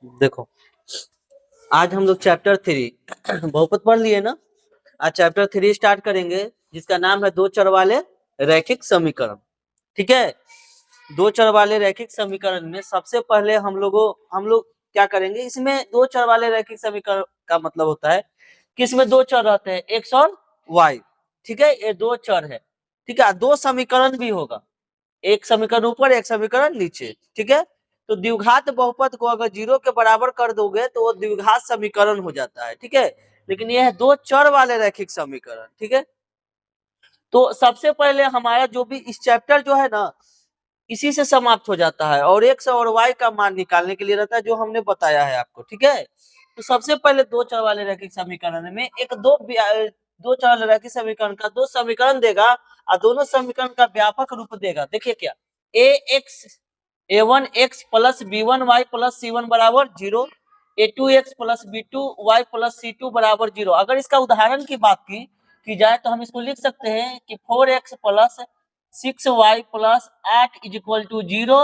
देखो, आज हम लोग चैप्टर 3 बहुपद पढ़ लिए ना। आज चैप्टर 3 स्टार्ट करेंगे, जिसका नाम है दो चर वाले रैखिक समीकरण। ठीक है, दो चर वाले रैखिक समीकरण में सबसे पहले हम लोग क्या करेंगे। इसमें दो चर वाले रैखिक समीकरण का मतलब होता है कि इसमें दो चर रहते हैं, एक्स और वाई। ठीक है, ये दो चर है। ठीक है, दो समीकरण भी होगा, एक समीकरण ऊपर एक समीकरण नीचे। ठीक है, तो द्विघात बहुपद को अगर 0 के बराबर कर दोगे तो वो द्विघात समीकरण हो जाता है। ठीक है, लेकिन यह है दो चर वाले रैखिक समीकरण। ठीक है, तो सबसे पहले हमारा जो भी इस चैप्टर जो है ना, इसी से समाप्त हो जाता है और एक्स और वाई का मान निकालने के लिए रहता है, जो हमने बताया है आपको। ठीक है, तो सबसे पहले दो चर वाले रैखिक समीकरण में एक दो चर वाले रैखिक समीकरण का दो समीकरण देगा और दोनों समीकरण का व्यापक रूप देगा। देखिए क्या, a1x plus b1y plus c1 बराबर 0, a2x plus b2y plus c2 बराबर 0। अगर इसका उदाहरण की बात की जाए तो हम इसको लिख सकते हैं कि 4x plus 6y plus 8 is equal to 0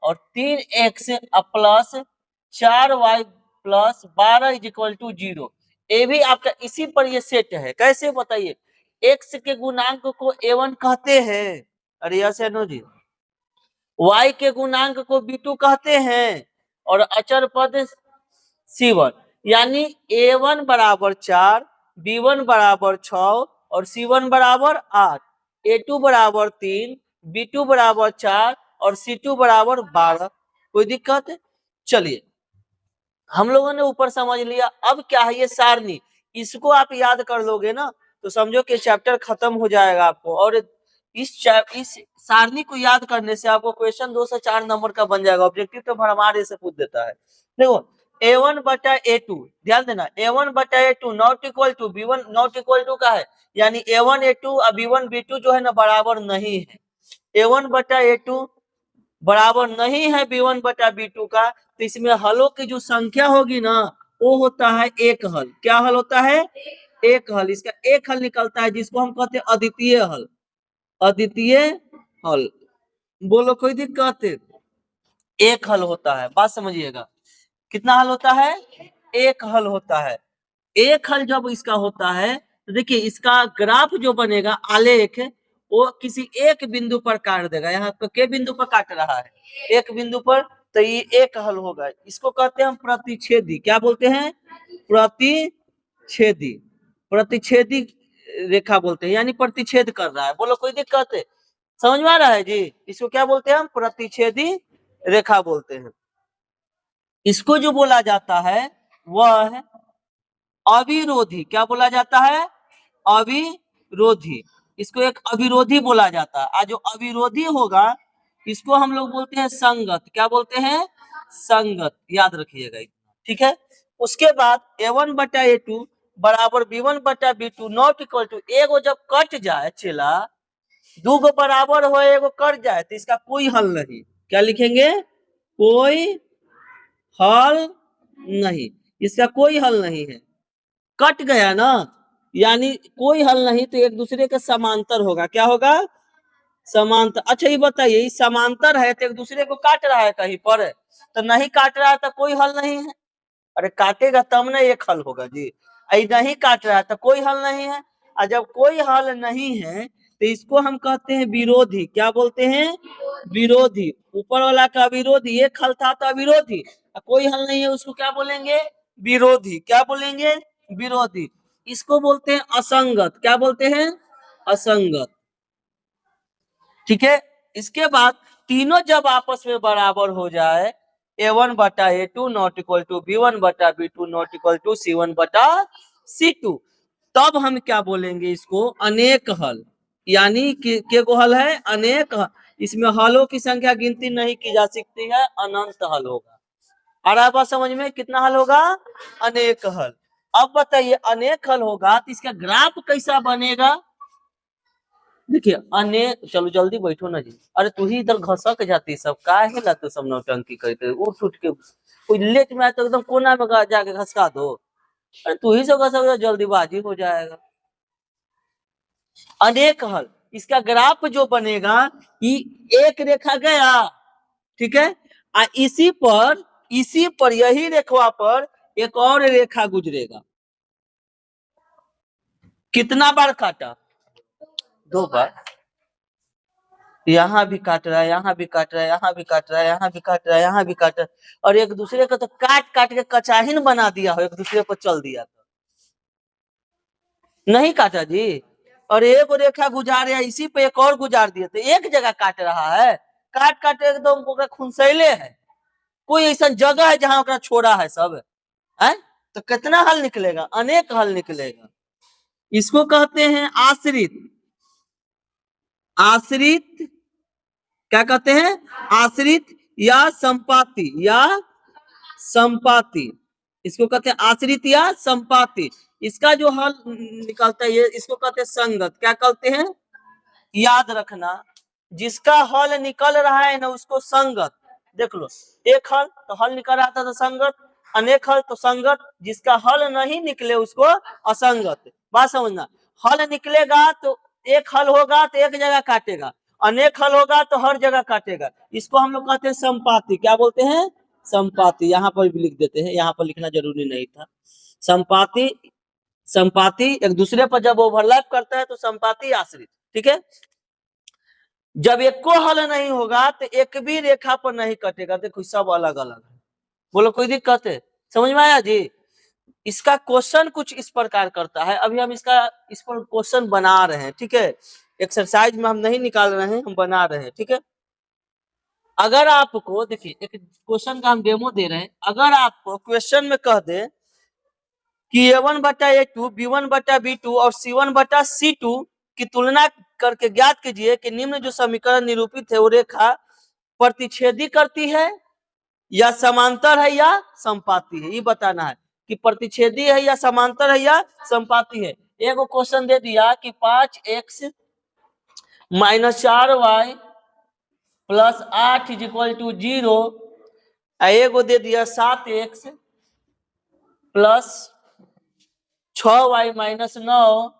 और 3x plus 4y plus 12 is equal to 0। ये भी आपका इसी पर ये सेट है। कैसे बताइए, x के गुणांक को a1 कहते हैं, अरे यस या नो जी। y के गुणांक को b2 कहते हैं और अचर पद c1, यानी a1 बराबर 4, b1 बराबर 6 और c1 बराबर 8, a2 बराबर 3, b2 बराबर 4 और c2 बराबर 12। कोई दिक्कत है? चलिए, हम लोगों ने ऊपर समझ लिया। अब क्या है ये सारणी, इसको आप याद कर लोगे ना तो समझो कि चैप्टर खत्म हो जाएगा आपको। और इस सारणी को याद करने से आपको क्वेश्चन 2 से 4 नंबर का बन जाएगा। ऑब्जेक्टिव तो भरमार से पूछ देता है। देखो, a1 बटा a2, ध्यान देना, a1 बटा a2 not equal to b1 not equal to का है, यानी a1 a2 और b1 b2 जो है ना बराबर नहीं है। a1 बटा a2 बराबर नहीं है b1 बटा b2 का, तो इसमें हलों की जो संख्या होगी ना वो होता है एक हल। क्या हल होता है? एक हल। इसका एक हल निकलता है जिसको हम कहते हैं अद्वितीय हल। अद्वितीय हल, बोलो कोई दिक्कत? एक हल होता है, बात समझिएगा। कितना हल होता है? एक हल होता है। एक हल जब इसका होता है तो देखिए इसका ग्राफ जो बनेगा, आलेख, वो किसी एक बिंदु पर काट देगा। यहाँ पे के बिंदु पर काट रहा है? एक बिंदु पर, तो ये एक हल होगा। इसको कहते हैं हम प्रतिच्छेदी। क्या बोलते हैं? प्रतिच्छेदी। प्रतिच्छेदी रेखा बोलते हैं, यानी प्रतिच्छेद कर रहा है। बोलो कोई दिक्कत है? समझ में आ रहा है जी? इसको क्या बोलते हैं हम? प्रतिच्छेदी रेखा बोलते हैं। इसको जो बोला जाता है वह है अविरोधी। क्या बोला जाता है? अविरोधी। इसको एक अविरोधी बोला जाता है। आज जो अविरोधी होगा इसको हम लोग बोलते हैं संगत। क्या बोलते हैं? संगत। याद रखिएगा। ठीक है, उसके बाद a1 बटा a2 बराबर b1 बटा b2 नॉट इक्वल टू, एगो जब कट जाए चला, दो गो बराबर हो एगो कट जाए तो इसका कोई हल नहीं। क्या लिखेंगे? कोई हल नहीं। इसका कोई हल नहीं है। कट गया ना, यानी कोई हल नहीं, तो एक दूसरे के समांतर होगा। क्या होगा? समांतर। अच्छा ये बताइए, ये समांतर है तो एक दूसरे को काट रहा है कहीं पर, तो नहीं काट रहा है तो कोई हल नहीं है। अरे काटेगा तब ना एक हल होगा जी। नहीं काट रहा है तो कोई हल नहीं है। और जब कोई हल नहीं है तो इसको हम कहते हैं विरोधी। क्या बोलते हैं? विरोधी। ऊपर वाला का विरोधी, एक हल था तो विरोधी, कोई हल नहीं है उसको क्या बोलेंगे? विरोधी। क्या बोलेंगे? विरोधी। इसको बोलते हैं असंगत। क्या बोलते हैं? असंगत। ठीक है, इसके बाद तीनों जब आपस में बराबर हो जाए, a1 बटा a2 not equal to b1 बटा b2 not equal to c1 बटा c2, तब हम क्या बोलेंगे? इसको अनेक हल। यानी के को हल है? अनेक हल। इसमें हलों की संख्या गिनती नहीं की जा सकती है, अनंत हल होगा। आ रहा बात समझ में? कितना हल होगा? अनेक हल। अब बताइए, अनेक हल होगा तो इसका ग्राफ कैसा बनेगा? देखिए अनेक, चलो जल्दी बैठो ना जी। अरे तू ही इधर घसक जाती, सब काहे ला तो सब नौटंकी करते, उठ उठ के कोई लेट में आए तो एकदम कोना में जाके घसका दो। अरे तू ही से घसक, जल्दीबाजी हो जाएगा। अनेक हल, इसका ग्राफ जो बनेगा, ये एक रेखा गया, ठीक है, इसी पर इसी पर, यही रेखा पर एक और रेखा गुजरेगा। कितना बार काटा? 2 बार। यहाँ भी काट रहा है, यहाँ भी काट रहा है, यहाँ भी काट रहा है, यहाँ भी काट रहा है, यहाँ भी काट रहा है, और एक दूसरे को तो काट काट के कचाहिन बना दिया हो, एक दूसरे पर चल दिया तो नहीं काटा जी। और एक रेखा गुजार है, इसी पे एक और गुजार दिए, तो एक जगह काट रहा है, काट काट एकदम खुनसैले है। कोई ऐसा जगह है जहां छोड़ा है सब है? तो कितना हल निकलेगा? अनेक हल निकलेगा। इसको कहते हैं आश्रित। आश्रित क्या कहते हैं? आश्रित या संपाति, या संपाति, इसको कहते हैं आश्रित या संपाति। इसका जो हल निकलता है ये, इसको कहते हैं संगत। क्या कहते हैं? याद रखना, जिसका हल निकल रहा है ना उसको संगत। देख लो, एक हल तो हल निकल रहा था तो संगत, अनेक हल तो संगत, जिसका हल नहीं निकले उसको असंगत। बात समझना, हल निकलेगा तो एक हल होगा तो एक जगह काटेगा, अनेक हल होगा तो हर जगह काटेगा। इसको हम लोग कहते हैं संपाति। क्या बोलते हैं? संपाति। यहाँ पर भी लिख देते हैं, यहाँ पर लिखना जरूरी नहीं था। संपाति, संपाति एक दूसरे पर जब ओवरलैप करता है तो संपाति आश्रित। ठीक है, जब एक को हल नहीं होगा तो एक भी रेखा पर नहीं कटेगा। देखो सब अलग अलग है। बोलो कोई दिक्कत है? समझ में आया जी? इसका क्वेश्चन कुछ इस प्रकार करता है। अभी हम इस पर क्वेश्चन बना रहे हैं। ठीक है, एक्सरसाइज में हम नहीं निकाल रहे हैं, हम बना रहे हैं। ठीक है, अगर आपको देखिए एक क्वेश्चन का हम डेमो दे रहे हैं। अगर आपको क्वेश्चन में कह दे कि A1/A2, B1/B2 और C1/C2 की तुलना करके ज्ञात कीजिए कि निम्न जो समीकरण निरूपित है वो रेखा प्रतिच्छेदी करती है या समांतर है या संपाती है। ये बताना है कि प्रतिच्छेदी है या समांतर है या संपाती है। एक क्वेश्चन दे दिया कि 5x - 4y + 8 = 0, एगो दे दिया 7x + 6y - 9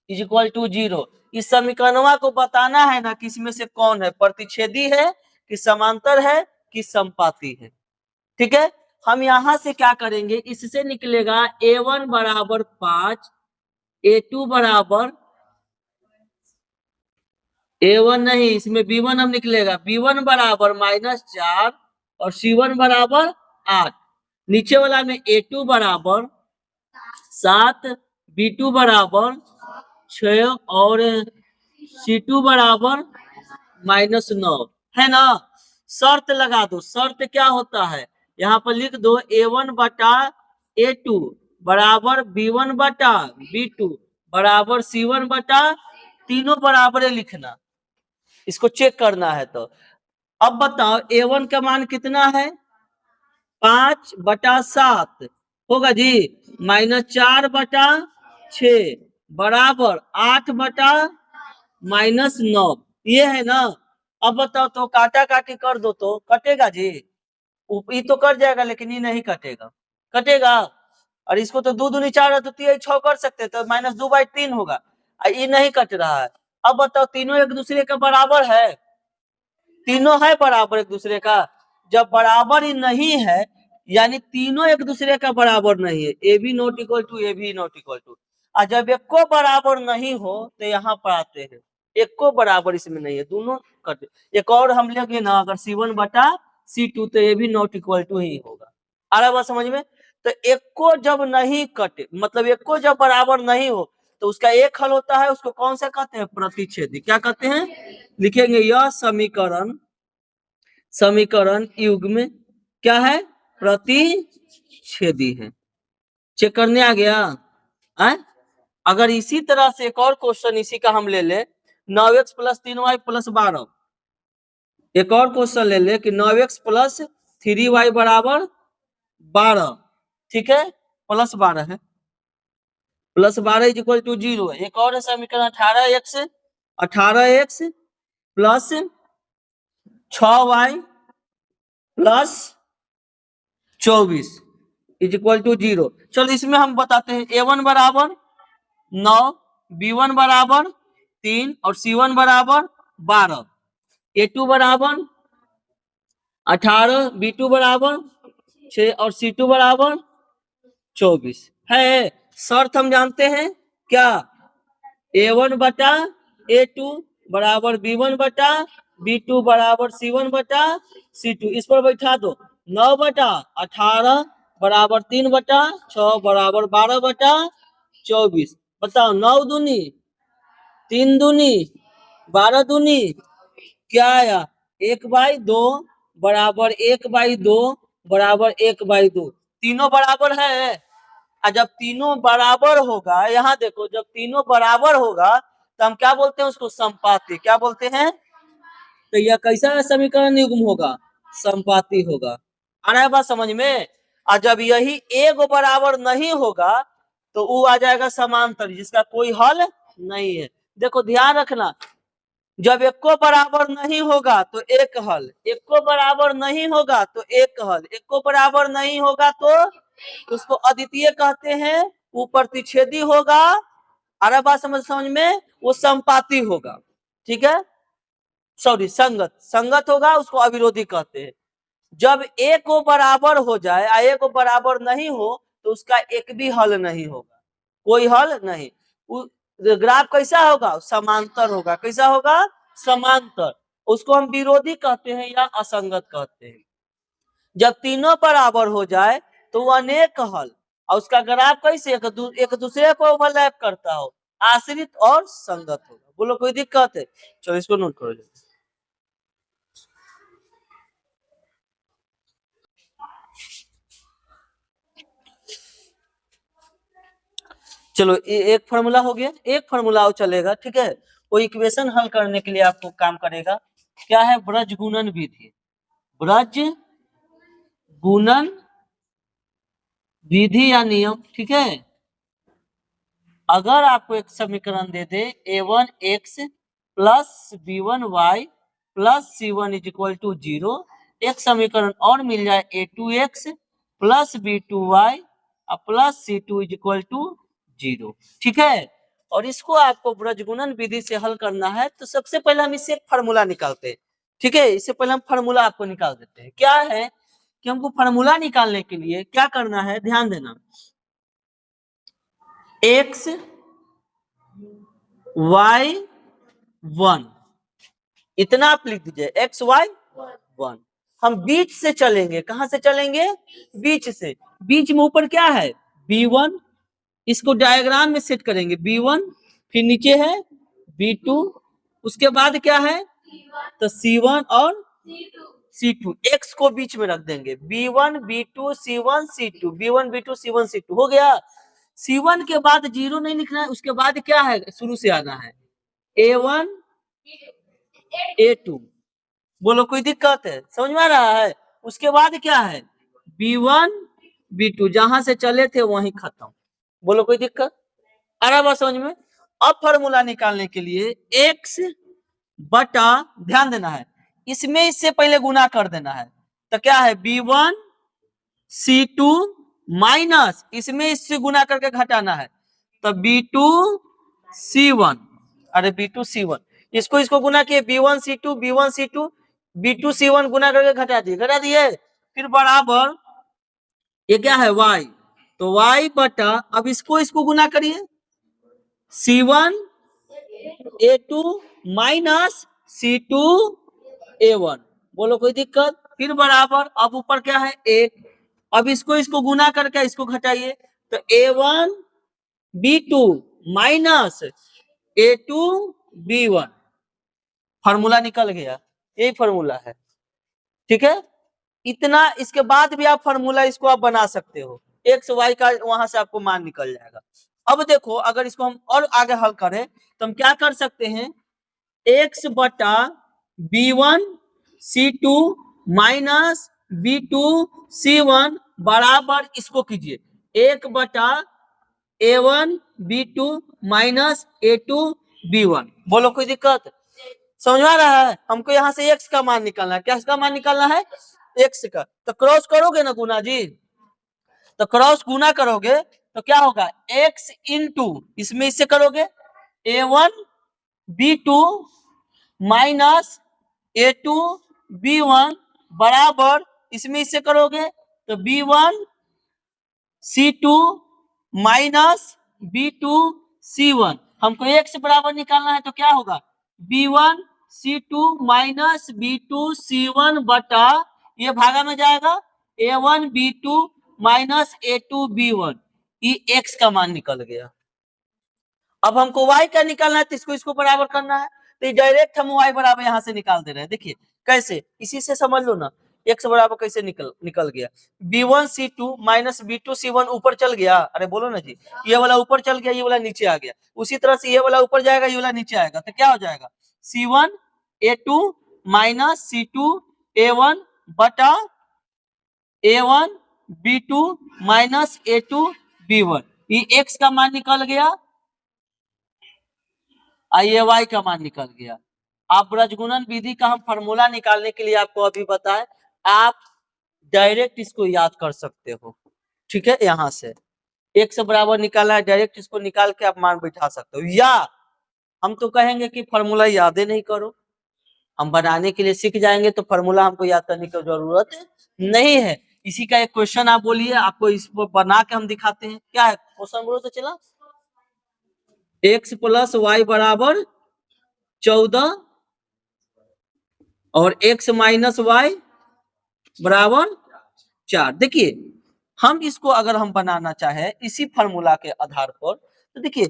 = 0। इस समीकरणों को बताना है ना कि इसमें से कौन है, प्रतिच्छेदी है कि समांतर है कि संपाती है। ठीक है, हम यहां से क्या करेंगे, इससे निकलेगा A1 = 5, A2 = A1 नहीं, इसमें B1 हम निकलेगा, B1 = -4 और C1 = 8। नीचे वाला में A2 = 7, B2 = 6 और C2 = -9 है ना। शर्त लगा दो। शर्त क्या होता है, यहाँ पर लिख दो A1/A2 = B1/B2 = C1/, तीनों बराबर लिखना, इसको चेक करना है। तो अब बताओ A1 का मान कितना है? 5/7 होगा जी, -4/6 बराबर 8/-9, ये है ना। अब बताओ तो काटा काटी कर दो तो कटेगा जी? ये तो कट जाएगा, लेकिन ये नहीं कटेगा। कटेगा? और इसको तो 2 दूनी 4 तो 6 कर सकते, तो -2/3 होगा। ये नहीं कट रहा है। अब बताओ तीनों एक दूसरे के बराबर है? तीनों है बराबर एक दूसरे का। जब बराबर ही नहीं है यानी तीनों एक दूसरे का बराबर नहीं है, AB ≠ AB ≠ और जब एक को बराबर नहीं हो तो यहाँ पर आते हैं, एक को बराबर इसमें नहीं है, दोनों कटे। एक और हम लेंगे ना, अगर C1/C2 तो AB ≠ ही होगा। आ रहा बात समझ में? तो एक को जब नहीं कटे, मतलब एक को जब बराबर नहीं हो तो उसका एक हल होता है, उसको कौन सा कहते हैं? प्रतिच्छेदी। क्या कहते हैं? लिखेंगे यह समीकरण युग्म क्या है? प्रतिच्छेदी है। चेक करने आ गया है? अगर इसी तरह से एक और क्वेश्चन इसी का हम ले ले, 9x + 3y + 12। एक और क्वेश्चन ले ले कि 9x + 3y = 12। ठीक है, +12 है, +12 = 0 है। एक और समीकरण 18x + 6y + 24 = 0। चलो इसमें हम बताते हैं A1 = 9, B1 = 3 और C1 = 12, A2 = 18, B2 = 6 और C2 बराबर 24 है। शर्त हम जानते हैं क्या, A1 बटा A2 बराबर B1 बटा B2 बराबर C1 बटा C2। इस पर बैठा दो, 9 बटा 18 बराबर 3 बटा 6 बराबर 12 बटा 24। बताओ, 9 दूनी 3 दूनी 12 दूनी क्या आया, 1/2 बराबर 1/2 बराबर 1/2। तीनों बराबर है। और जब तीनों बराबर होगा, यहाँ देखो, जब तीनों बराबर होगा तो हम क्या बोलते हैं उसको, संपाती। क्या बोलते हैं? तो यह कैसा समीकरण युग्म होगा, संपाती होगा। आ रहा है बात समझ में? और जब यही एक बराबर नहीं होगा तो वो आ जाएगा समांतर, जिसका कोई हल नहीं है। देखो ध्यान रखना, जब एक को बराबर नहीं होगा तो एक हल, एक को बराबर नहीं होगा तो एक हल, एक को बराबर नहीं होगा तो उसको अद्वितीय कहते हैं, वो प्रतिच्छेदी होगा। अरे बात समझ में? वो संपाती होगा। ठीक है, सॉरी, संगत, संगत होगा, उसको अविरोधी कहते हैं। जब एक को बराबर हो जाए और एक को बराबर नहीं हो तो उसका एक भी हल नहीं होगा, कोई हल नहीं। ग्राफ कैसा होगा, समांतर होगा। कैसा होगा, समांतर। उसको हम विरोधी कहते हैं या असंगत कहते हैं। जब तीनों बराबर हो जाए तो वो अनेक हल, और उसका ग्राफ कैसे एक दूसरे को ओवरलैप करता हो, आश्रित और संगत होगा। बोलो कोई दिक्कत है? चलो इसको नोट करो। चलो एक फार्मूला हो गया, एक फार्मूला और चलेगा। ठीक है, वो इक्वेशन हल करने के लिए आपको काम करेगा। क्या है, ब्रज गुणन विधि। ब्रज गुणन विधि या नियम। ठीक है, अगर आपको एक समीकरण दे दे a1x plus b1y plus c1 is equal to 0, एक समीकरण और मिल जाए a2x plus b2y plus c2 is equal to 0। ठीक है, और इसको आपको ब्रजगुणन विधि से हल करना है तो सबसे पहले हम इससे एक फार्मूला निकालते हैं। ठीक है, इससे पहले हम फार्मूला आपको निकाल देते हैं। क्या है कि हमको फार्मूला निकालने के लिए क्या करना है, ध्यान देना। x y1 इतना आप लिख दीजिए, x y1। हम बीच से चलेंगे। कहां से चलेंगे, बीच से। बीच में ऊपर क्या है, b1, इसको डायग्राम में सेट करेंगे, b1, फिर नीचे है b2, उसके बाद क्या है तो c1 और c2। x को बीच में रख देंगे, b1 b2 c1 c2, b1 b2 c1 c2 हो गया। c1 के बाद 0 नहीं लिखना है, उसके बाद क्या है, शुरू से आना है a1 a2। बोलो कोई दिक्कत है, समझ में आ रहा है? उसके बाद क्या है b1 b2, जहां से चले थे वहीं खत्म। बोलो कोई दिक्कत आ रहा है समझ में? अब फॉर्मूला निकालने के लिए x बटा, ध्यान देना है, इसमें इससे पहले गुना कर देना है। तो क्या है b1 c2 माइनस इसमें इससे गुना करके घटाना है, तो b2 c1। अरे b2 c1, इसको इसको गुना किए, b1 c2 b1 c2 b2 c1 गुना करके घटा दिए। फिर बराबर ये क्या है y, तो y बटा, अब इसको इसको गुना करिए, c1 a2 minus c2 a1। बोलो कोई दिक्कत? फिर बराबर, अब ऊपर क्या है 1, अब इसको इसको गुना करके इसको घटाइए, तो a1 b2 minus a2 b1। Formula निकल गया, यही फार्मूला है। ठीक है, इतना। इसके बाद भी आप फार्मूला इसको आप बना सकते हो, एक्स वाई का वहां से आपको मान निकल जाएगा। अब देखो, अगर इसको हम और आगे हल करें तो हम क्या कर सकते हैं, एक्स बटा b1 c2 minus b2 c1 बराबर, इसको कीजिए 1 बटा a1 b2 minus a2 b1। बोलो कोई दिक्कत? समझ आ रहा है? हमको यहाँ से x का मान निकालना है। क्या इसका मान निकालना है, x का। तो क्रॉस करोगे ना गुना जी, तो क्रॉस गुना करोगे तो क्या होगा, x इंटू इसमें इससे करोगे a1 b2 minus a2 b1 बराबर, इसमें इससे करोगे तो B1 C2 minus B2 C1, हमको x बराबर निकालना है तो क्या होगा B1 C2 minus B2 C1 बटा ये भागा में जाएगा A1 B2 minus A2 B1, ये x का मान निकल गया। अब हमको y का निकालना है तो इसको बराबर करना है, तो डायरेक्ट हम y बराबर यहाँ से निकाल दे रहे हैं। देखिए कैसे, इसी से समझ लो ना x बराबर कैसे निकल गया। B1 C2 minus B2 C1 ऊपर चल गया, अरे बोलो ना जी, ये वाला ऊपर चल गया, ये वाला नीचे आ गया। उसी तरह से ये वाला ऊपर जाएगा, ये वाला नीचे आएगा, तो क्या हो जाएगा C1 A2 minus C2 A1 बटा A1 B2 minus A2 B1, ये x का मान निकल गया, ये y का मान निकल गया। आप ब्रजगुणन विधि का हम फॉर्मूला निकालने के लिए आपको अभी बताएं, आप डायरेक्ट इसको याद कर सकते हो, ठीक है। यहां से x बराबर निकाला है, डायरेक्ट इसको निकाल के आप मान बिठा सकते हो, या हम तो कहेंगे कि फॉर्मूला याद नहीं करो, हम बनाने के लिए सीख जाएंगे तो फॉर्मूला हमको याद करने की जरूरत नहीं है। इसी का एक क्वेश्चन आप बोलिए, आपको इसको बना के हम दिखाते हैं। क्या है क्वेश्चन, बोलो तो चला। x प्लस वाई बराबर 14 और x माइनस वाई बराबर 4। देखिए हम इसको अगर हम बनाना चाहे इसी फॉर्मूला के आधार पर, तो देखिए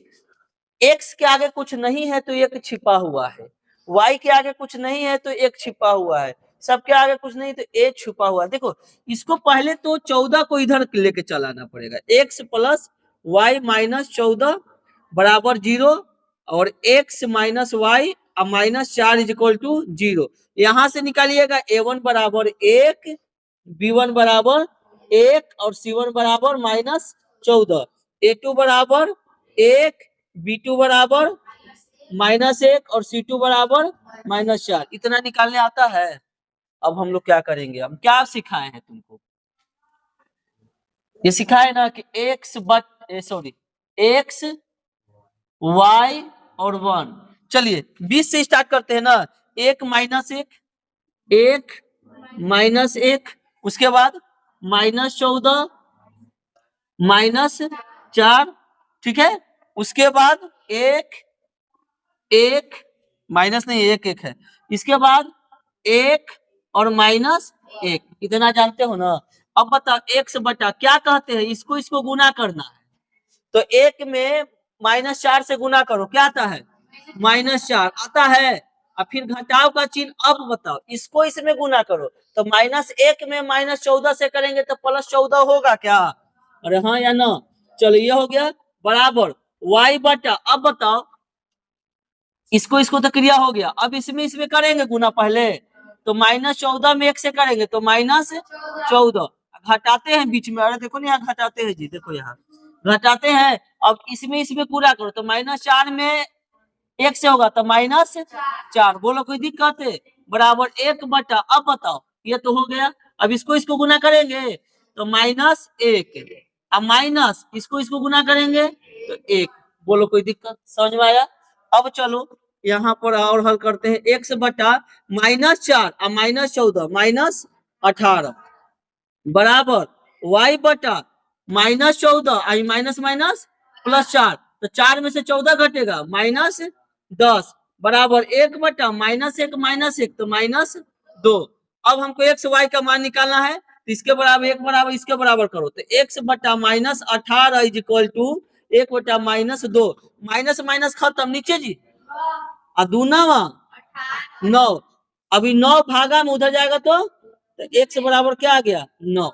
x के आगे कुछ नहीं है तो एक छिपा हुआ है, y के आगे कुछ नहीं है तो एक छिपा हुआ है, सबके आगे कुछ नहीं तो एक छुपा हुआ है। देखो इसको पहले तो 14 को इधर लेके चलाना पड़ेगा, x प्लस वाई माइनस 14 बराबर 0 और x minus y minus 4 is equal to 0। यहां से निकालिएगा a1 बराबर 1, b1 बराबर 1 और c1 बराबर माइनस 14, a2 बराबर 1, b2 बराबर माइनस 1 और c2 बराबर माइनस 4। इतना निकालने आता है। अब हम लोग क्या करेंगे, हम क्या सिखाए हैं तुमको, ये सिखाए ना कि x y और 1। चलिए 20 से स्टार्ट करते हैं ना, 1 माइनस 1, 1 माइनस 1, उसके बाद माइनस 14 माइनस 4, ठीक है। उसके बाद 1 1 माइनस नहीं 1 1 है, इसके बाद 1 और माइनस 1, इतना जानते हो ना। अब बताओ x बटा क्या कहते हैं, इसको गुना करना है, तो 1 में माइनस 4 से गुना करो, क्या आता है माइनस 4 आता है, और फिर घटाव का चिन्ह। अब बताओ इसको इसमें गुना करो, तो माइनस 1 में माइनस 14 से करेंगे तो प्लस 14 होगा क्या, अरे हाँ या ना। चलो ये हो गया बराबर y बटा, अब बताओ इसको तो क्रिया हो गया, अब इसमें करेंगे गुना पहले, तो माइनस 14 में 1 से करेंगे तो माइनस 14, घटाते हैं बीच में, अरे देखो ना यहाँ घटाते हैं जी, देखो यहाँ घटाते हैं। अब इसमें पूरा करो, तो माइनस 4 में 1 से होगा तो माइनस 4, बोलो कोई दिक्कत है, बराबर 1 बटा। अब बताओ ये तो हो गया, अब इसको गुना करेंगे तो माइनस 1, अब माइनस इसको गुना करेंगे तो 1, बोलो कोई दिक्कत, समझ में आया। अब चलो यहाँ पर और हल करते हैं, x बटा माइनस 4 और माइनस 14 माइनस 18 बराबर y बटा माइनस 14 माइनस माइनस प्लस 4, तो 4 में से 14 घटेगा माइनस 10 बराबर 1 बटा माइनस 1 तो माइनस 2। अब हमको x y का मान निकालना है, तो इसके बराबर 1 बराबर इसके बराबर करो, तो x बटा माइनस 18 इज इक्वल टू 1 बटा माइनस 2, माइनस माइनस खत्म, नीचे जी दूनावा 9, अभी 9 भागा में उधर जाएगा तो x बराबर क्या आ गया 9।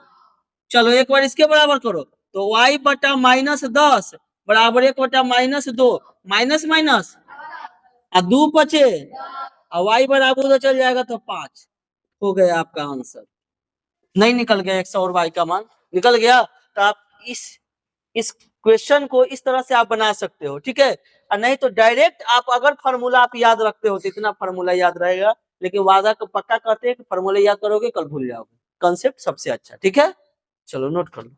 चलो एक बार इसके बराबर करो, तो y बटा माइनस 10 बराबर 1 बटा माइनस 2, माइनस माइनस 2 बचे, और y बराबर उधर चल जाएगा तो 5, हो गया आपका आंसर। नहीं निकल गया x और y का मान निकल गया, तो आप इस क्वेश्चन को इस तरह से आप बना सकते हो, ठीक है। और नहीं तो डायरेक्ट आप अगर फार्मूला आप याद रखते हो तो इतना फार्मूला याद रहेगा, लेकिन वादा को पक्का कहते हैं कि फार्मूला याद करोगे कल भूल जाओगे, कॉन्सेप्ट सबसे अच्छा, ठीक है। चलो नोट कर लो।